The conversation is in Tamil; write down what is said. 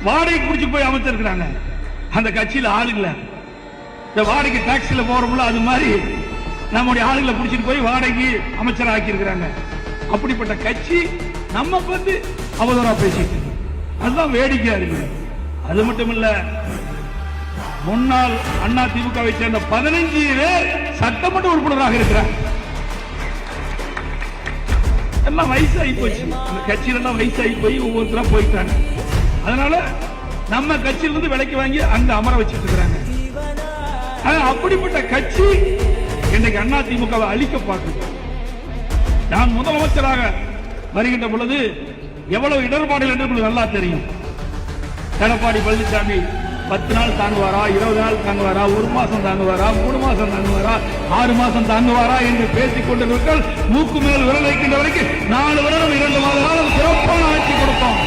வாடகை குடிச்சு போய் அமைச்சிருக்கிறாங்க. அந்த கட்சியில ஆள் இல்ல. இந்த வாடகை டாக்ஸில போறோம்ல அது மாதிரி நம்முடைய ஆளுகளை குடிச்சிட்டு போய் வாடகை அமைச்சர் ஆக்கி இருக்கிறாங்க. அப்படிப்பட்ட கட்சி நம்ம வந்து அவதூறா பேசிட்டு இருக்கு. அதுதான் வேடிக்கையா இருக்கு. அது மட்டும் இல்ல, முன்னாள் அண்ணா திமுகவை சேர்ந்த 15 பேர் சட்டமன்ற உறுப்பினராக இருக்கிறார். எல்லாம் வயசாகி போச்சு. அந்த கட்சியில எல்லாம் வயசாகி போய் ஒவ்வொருத்தரா போயிட்டாங்க. அதனால நம்ம கட்சியிலிருந்து விலைக்கு வாங்கி அங்க அமர வச்சிட்டு இருக்கிறாங்க. அப்படிப்பட்ட கட்சி இன்றைக்கு அண்ணா திமுகவை அழிக்க பார்க்குது. நான் முதலமைச்சராக வருகின்ற பொழுது எவ்வளவு இடர்பாடுகள் என்று நல்லா தெரியும். எடப்பாடி பழனிசாமி 10 நாள் தாங்குவாரா, 20 நாள் தாங்குவாரா, 1 மாசம் தாங்குவாரா, 3 மாசம் தாங்குவாரா, 6 மாசம் தாங்குவாரா என்று பேசிக் கொண்டிருந்தால் மூக்கு மேல் விரல் வைக்கின்ற வரைக்கும் 4 வருடம் 2 மாத காலம் சிறப்பான ஆட்சி கொடுத்தோம்.